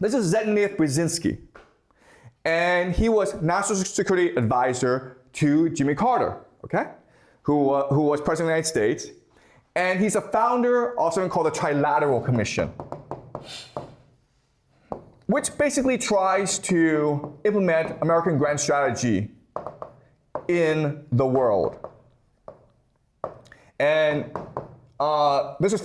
This is Zbigniew Brzezinski. And he was National Security Advisor to Jimmy Carter, okay? Who was President of the United States. And he's a founder of something called the Trilateral Commission, which basically tries to implement American grand strategy in the world. And this was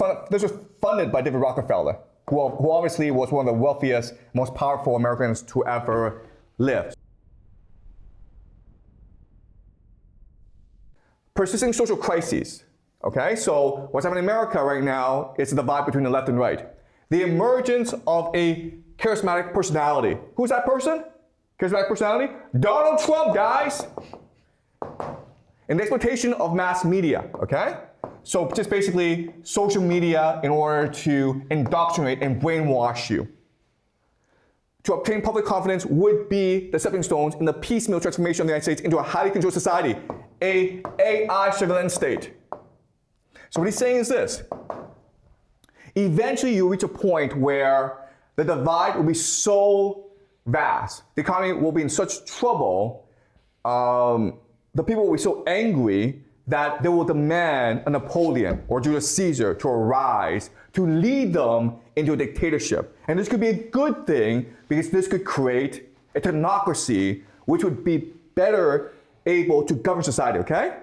funded by David Rockefeller, who obviously was one of the wealthiest, most powerful Americans to ever live. Persisting social crises. Okay, so what's happening in America right now is the divide between the left and right. The emergence of a charismatic personality. Who's that person? Charismatic personality? Donald Trump, guys! And the exploitation of mass media, okay? So just basically social media in order to indoctrinate and brainwash you. To obtain public confidence would be the stepping stones in the piecemeal transformation of the United States into a highly controlled society, a AI surveillance state. So what he's saying is this. Eventually you'll reach a point where the divide will be so vast, the economy will be in such trouble, the people will be so angry that they will demand a Napoleon or Julius Caesar to arise to lead them into a dictatorship. And this could be a good thing because this could create a technocracy which would be better able to govern society, okay?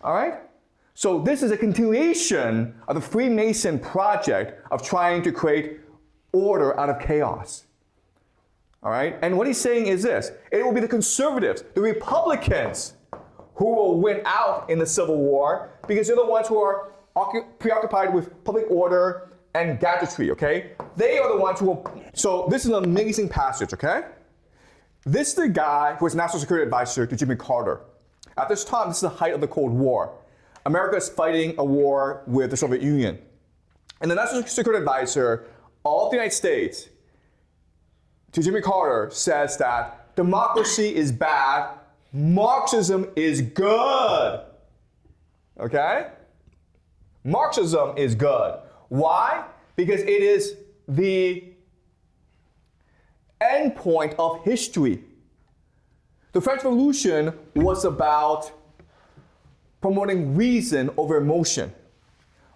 All right? So this is a continuation of the Freemason project of trying to create order out of chaos. All right? And what he's saying is this. It will be the conservatives, the Republicans, who will win out in the Civil War because they're the ones who are preoccupied with public order and gadgetry, okay? They are the ones who will... So this is an amazing passage, okay? This is the guy who was National Security Advisor to Jimmy Carter. At this time, this is the height of the Cold War. America is fighting a war with the Soviet Union. And the National Security Advisor of the United States to Jimmy Carter says that democracy is bad, Marxism is good. Okay? Marxism is good. Why? Because it is the end point of history. The French Revolution was about promoting reason over emotion.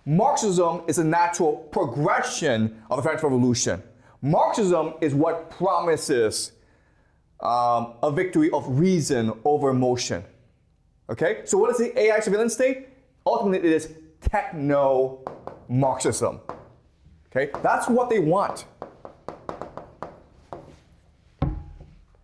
Marxism is a natural progression of the French Revolution. Marxism is what promises a victory of reason over emotion. Okay? So what is the AI surveillance state? Ultimately, it is techno-Marxism. Okay? That's what they want.